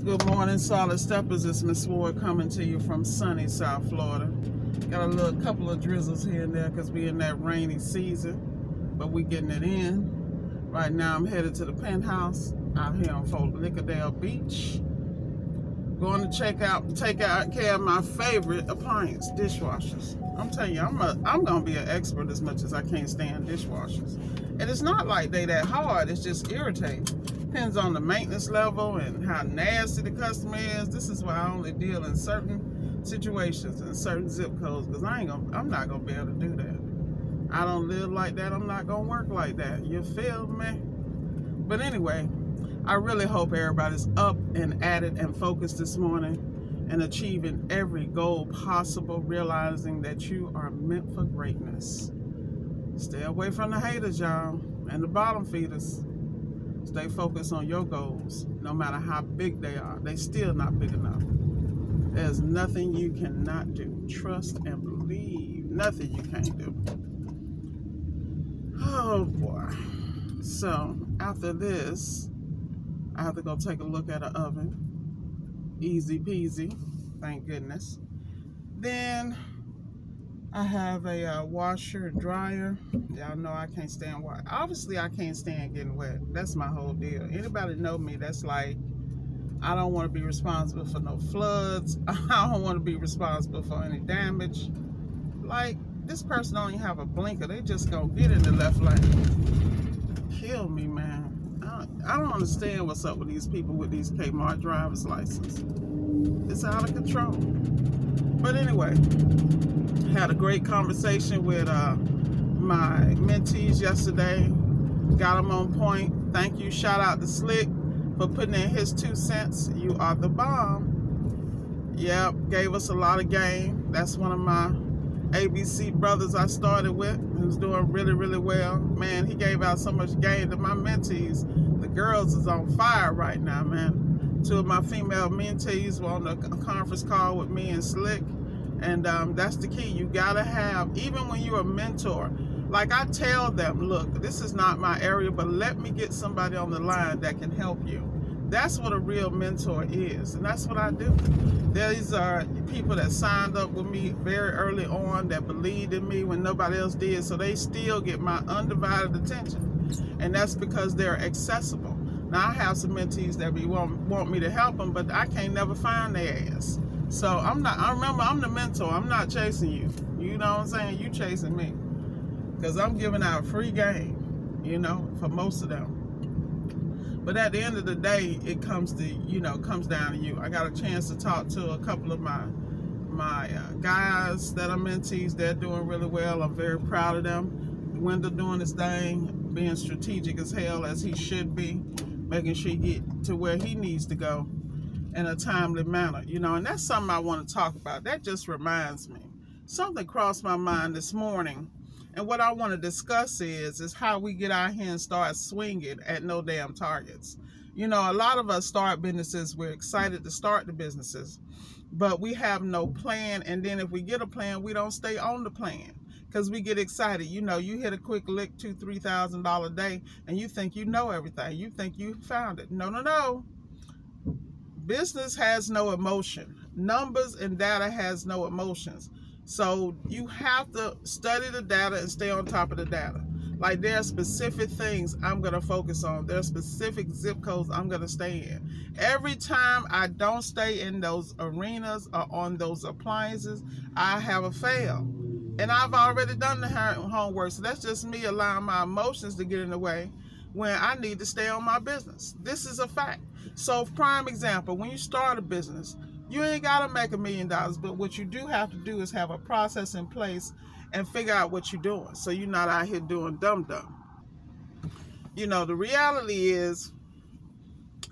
Good morning, Solid Steppers. It's Miss Ward coming to you from sunny South Florida. Got a couple of drizzles here and there because we're in that rainy season, but we getting it in. Right now I'm headed to the penthouse out here on Fort Lauderdale Beach. Going to take care of my favorite appliance, dishwashers. I'm telling you, I'm gonna be an expert as much as I can't stand dishwashers. And it's not like they that hard, it's just irritating. Depends on the maintenance level and how nasty the customer is. This is why I only deal in certain situations and certain zip codes, because I'm not gonna be able to do that. I don't live like that. I'm not gonna work like that. You feel me? But anyway, I really hope everybody's up and at it and focused this morning and achieving every goal possible, realizing that you are meant for greatness. Stay away from the haters, y'all, and the bottom feeders. Stay focused on your goals. No matter how big they are, they still not big enough. There's nothing you cannot do. Trust and believe. Nothing you can't do. Oh boy. So after this, I have to go take a look at an oven. Easy peasy, thank goodness. Then I have a washer and dryer. Y'all know I can't stand water. Obviously, I can't stand getting wet. That's my whole deal. Anybody know me, that's like, I don't want to be responsible for no floods. I don't want to be responsible for any damage. Like, this person don't even have a blinker. They just gonna get in the left lane. Kill me, man. I don't understand what's up with these people with these Kmart driver's license. It's out of control. But anyway, had a great conversation with my mentees yesterday. Got them on point. Thank you. Shout out to Slick for putting in his 2 cents. You are the bomb. Yep, gave us a lot of game. That's one of my ABC brothers I started with, who's doing really, really well. Man, he gave out so much game to my mentees. The girls is on fire right now, man. 2 of my female mentees were on a conference call with me and Slick. And that's the key. You gotta have, even when you're a mentor, like I tell them, look, this is not my area, but let me get somebody on the line that can help you. That's what a real mentor is, and that's what I do. These are people that signed up with me very early on, that believed in me when nobody else did, so they still get my undivided attention, and that's because they're accessible. Now I have some mentees that want me to help them, but I can't never find their ass. So I remember I'm the mentor. I'm not chasing you. You know what I'm saying? You chasing me, because I'm giving out free game, you know, for most of them. But at the end of the day, it comes to, comes down to you. I got a chance to talk to a couple of my guys that are mentees. They're doing really well. I'm very proud of them. Wendell doing his thing, being strategic as hell, as he should be, making sure he get to where he needs to go in a timely manner, and that's something I want to talk about. That just reminds me. Something crossed my mind this morning. And what I want to discuss is how we get out here and start swinging at no damn targets. A lot of us start businesses. We're excited to start the businesses, but we have no plan. And then if we get a plan, we don't stay on the plan because we get excited. You hit a quick lick, $2,000, $3,000 a day, and you think you know everything. You think you found it. No. Business has no emotion. Numbers and data has no emotions. So you have to study the data and stay on top of the data. Like, there are specific things I'm going to focus on. There are specific zip codes I'm going to stay in. Every time I don't stay in those arenas or on those appliances, I have a fail. And I've already done the homework. So that's just me allowing my emotions to get in the way when I need to stay on my business. This is a fact. So, prime example, when you start a business, you ain't got to make $1 million, but what you do have to do is have a process in place and figure out what you're doing, so you're not out here doing dumb. The reality is,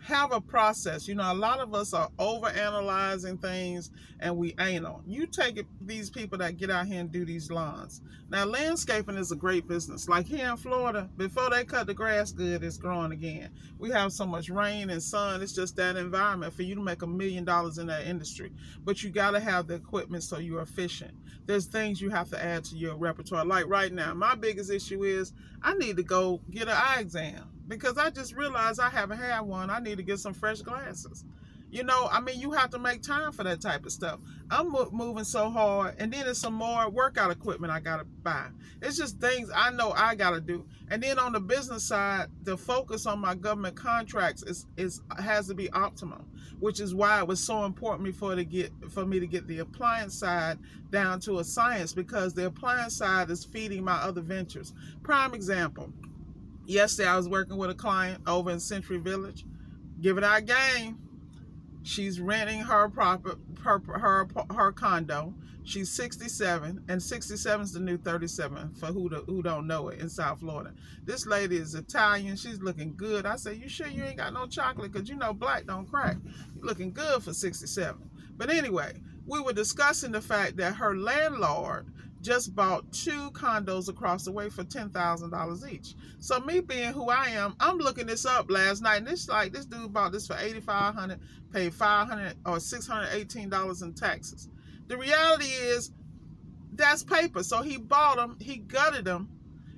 have a process. A lot of us are overanalyzing things and we ain't on. You take these people that get out here and do these lawns. Now, landscaping is a great business. Like here in Florida, before they cut the grass good, it's growing again. We have so much rain and sun. It's just that environment for you to make $1 million in that industry. But you got to have the equipment so you're efficient. There's things you have to add to your repertoire. Like right now, my biggest issue is I need to go get an eye exam, because I just realized I haven't had one. I need to get some fresh glasses. You know, I mean, you have to make time for that type of stuff. I'm moving so hard, and then there's some more workout equipment I gotta buy. It's just things I know I gotta do. And then on the business side, the focus on my government contracts has to be optimal, which is why it was so important for me to get the appliance side down to a science, because the appliance side is feeding my other ventures. Prime example. Yesterday I was working with a client over in Century Village, giving out game. She's renting her condo. She's 67, and 67 is the new 37 for who don't know it in South Florida. This lady is Italian. She's looking good. I said, you sure you ain't got no chocolate? Because you know black don't crack. You're looking good for 67. But anyway, we were discussing the fact that her landlord just bought 2 condos across the way for $10,000 each. So me being who I am, I'm looking this up last night, and it's like this dude bought this for $8,500, paid $500 or $618 in taxes. The reality is that's paper. So he bought them, he gutted them,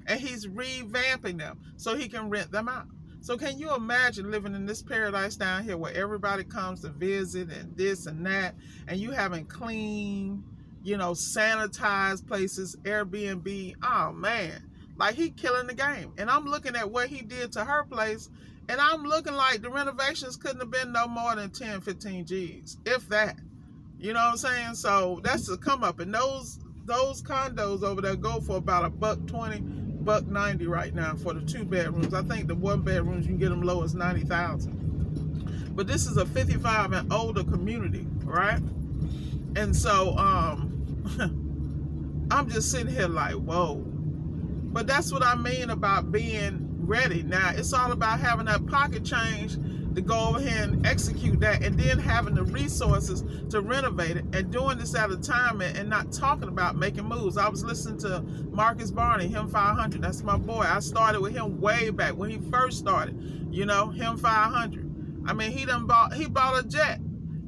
and he's revamping them so he can rent them out. So can you imagine living in this paradise down here where everybody comes to visit and this and that, and you having clean, you know, sanitized places, Airbnb? Oh man, like he killing the game. And I'm looking at what he did to her place, and I'm looking like the renovations couldn't have been no more than 10, 15 G's, if that. You know what I'm saying? So that's the come up. And those condos over there go for about $120, $190 right now for the 2 bedrooms. I think the 1 bedrooms you can get them low as $90,000. But this is a 55 and older community, right? And so I'm just sitting here like, whoa. But that's what I mean about being ready. Now, it's all about having that pocket change to go over here and execute that, and then having the resources to renovate it, and doing this at a time and not talking about making moves. I was listening to Marcus Barney, Him 500. That's my boy. I started with him way back when he first started. You know, Him 500. I mean, he bought a jet.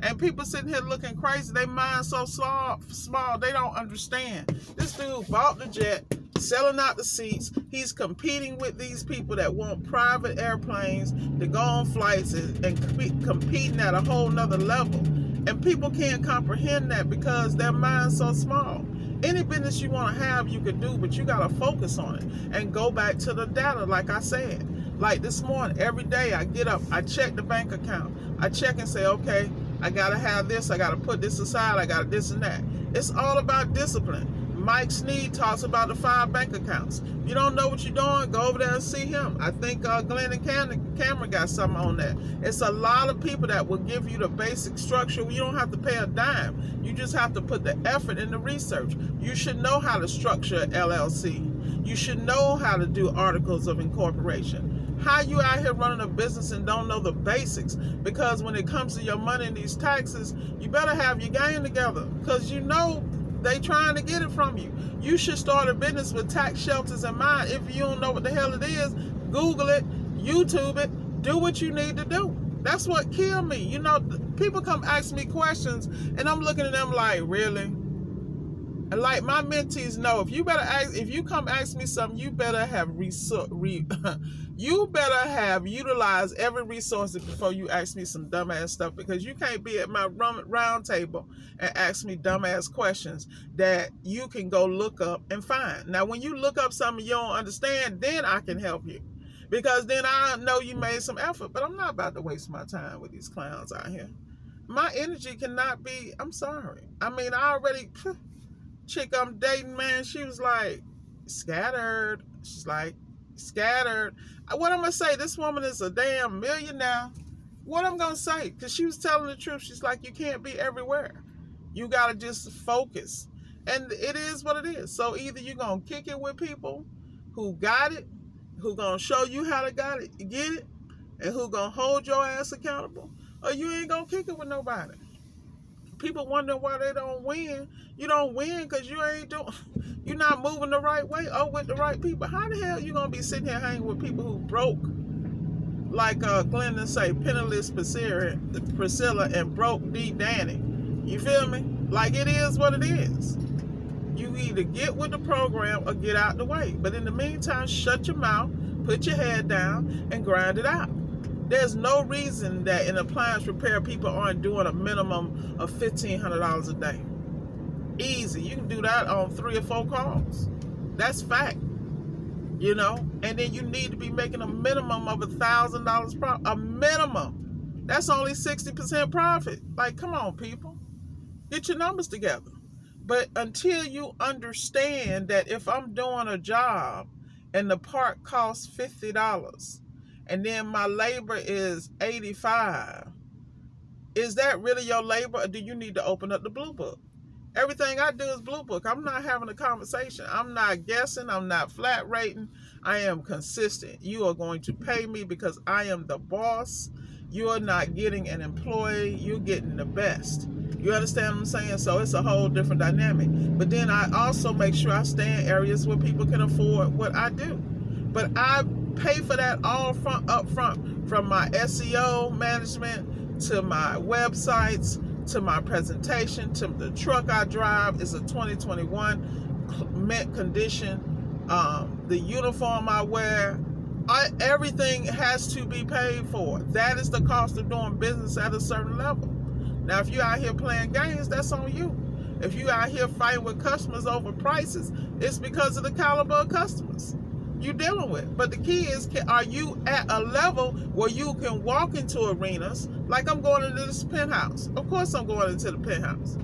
And people sitting here looking crazy. They mind so small, they don't understand. This dude bought the jet, selling out the seats. He's competing with these people that want private airplanes to go on flights and competing at a whole nother level. And people can't comprehend that because their mind's so small. Any business you want to have, you can do, but you got to focus on it and go back to the data, like I said. Like this morning, every day I get up, I check the bank account. I check and say, okay, I got to have this, I got to put this aside, I got this and that. It's all about discipline. Mike Sneed talks about the 5 bank accounts. You don't know what you're doing, go over there and see him. I think Glenn and Cameron got something on that. It's a lot of people that will give you the basic structure. You don't have to pay a dime. You just have to put the effort in the research. You should know how to structure an LLC. You should know how to do articles of incorporation. How you out here running a business and don't know the basics? Because when it comes to your money and these taxes, you better have your game together, because you know they trying to get it from you. You should start a business with tax shelters in mind. If you don't know what the hell it is, Google it, YouTube it, do what you need to do. That's what killed me. You know, people come ask me questions, and I'm looking at them like, really? And like my mentees know, if you come ask me something, you better have you better have utilized every resource before you ask me some dumbass stuff, because you can't be at my round table and ask me dumbass questions that you can go look up and find. Now, when you look up something you don't understand, then I can help you, because then I know you made some effort. But I'm not about to waste my time with these clowns out here. My energy cannot be, I'm sorry. I mean, I already... Chick I'm dating, man, she was like scattered. She's like scattered. What I'm gonna say, this woman is a damn millionaire. What I'm gonna say, because she was telling the truth. She's like, you can't be everywhere. You gotta just focus. And it is what it is. So either you're gonna kick it with people who got it, who gonna show you how to get it, and who gonna hold your ass accountable, or you ain't gonna kick it with nobody. People wondering why they don't win. You don't win because you're not moving the right way or with the right people. How the hell you gonna be sitting here hanging with people who broke, like Glendon say, penniless Priscilla and broke D Danny? You feel me? Like, it is what it is. You either get with the program or get out the way. But in the meantime, shut your mouth, put your head down, and grind it out. There's no reason that in appliance repair people aren't doing a minimum of $1,500 a day. Easy. You can do that on 3 or 4 calls. That's fact. You know, and then you need to be making a minimum of $1,000 profit. A minimum. That's only 60% profit. Like, come on, people. Get your numbers together. But until you understand that if I'm doing a job and the part costs $50 and then my labor is $85, is that really your labor, or do you need to open up the Blue Book? Everything I do is Blue Book. I'm not having a conversation. I'm not guessing. I'm not flat rating. I am consistent. You are going to pay me because I am the boss. You are not getting an employee. You're getting the best. You understand what I'm saying? So it's a whole different dynamic. But then I also make sure I stay in areas where people can afford what I do. But I pay for that all up front, from my SEO management to my websites to my presentation to the truck I drive. Is a 2021 mint condition. The uniform I wear. Everything has to be paid for. That is the cost of doing business at a certain level. Now, if you're out here playing games, that's on you. If you're out here fighting with customers over prices, it's because of the caliber of customers you're dealing with. But the key is, are you at a level where you can walk into arenas? Like, I'm going into this Penthouse. Of course I'm going into the Penthouse,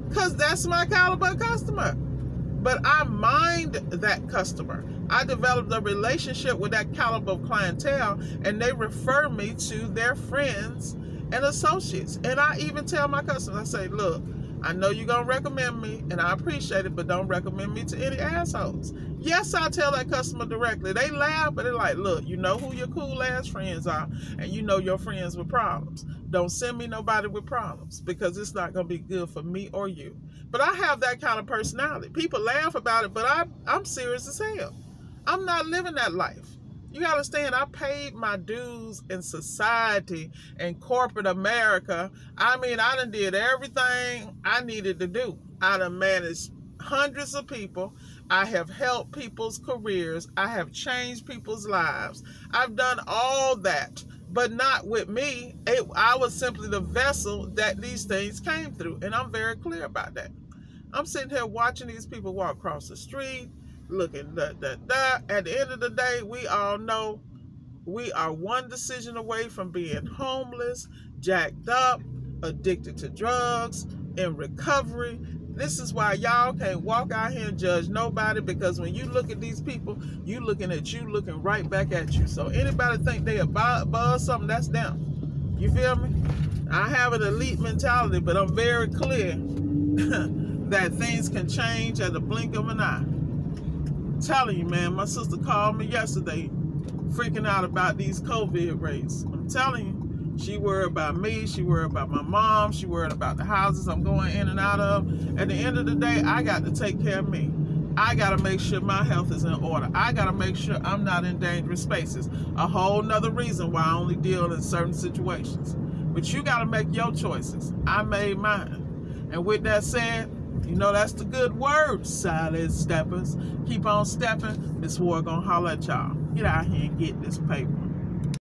because that's my caliber customer. But I mind that customer. I developed a relationship with that caliber of clientele, and they refer me to their friends and associates. And I even tell my customers, I say, look, I know you're going to recommend me, and I appreciate it, but don't recommend me to any assholes. Yes, I tell that customer directly. They laugh, but they're like, look, you know who your cool ass friends are, and you know your friends with problems. Don't send me nobody with problems, because it's not going to be good for me or you. But I have that kind of personality. People laugh about it, but I'm serious as hell. I'm not living that life. You gotta understand, I paid my dues in society and corporate America. I mean, I done did everything I needed to do. I done managed hundreds of people. I have helped people's careers. I have changed people's lives. I've done all that, but not with me. I was simply the vessel that these things came through, and I'm very clear about that. I'm sitting here watching these people walk across the street, looking at the end of the day, we all know we are one decision away from being homeless, jacked up, addicted to drugs, in recovery. This is why y'all can't walk out here and judge nobody, because when you look at these people, you looking at you looking right back at you. So anybody think they above something, that's them. You feel me? I have an elite mentality, but I'm very clear that things can change at the blink of an eye. Telling you, man, my sister called me yesterday freaking out about these COVID rates. I'm telling you, she worried about me, she worried about my mom, she worried about the houses I'm going in and out of. At the end of the day, I got to take care of me. I got to make sure my health is in order. I got to make sure I'm not in dangerous spaces. A whole nother reason why I only deal in certain situations. But you got to make your choices. I made mine. And with that said, you know, that's the good word, silent steppers. Keep on stepping. This war gonna holler at y'all. Get out here and get this paper.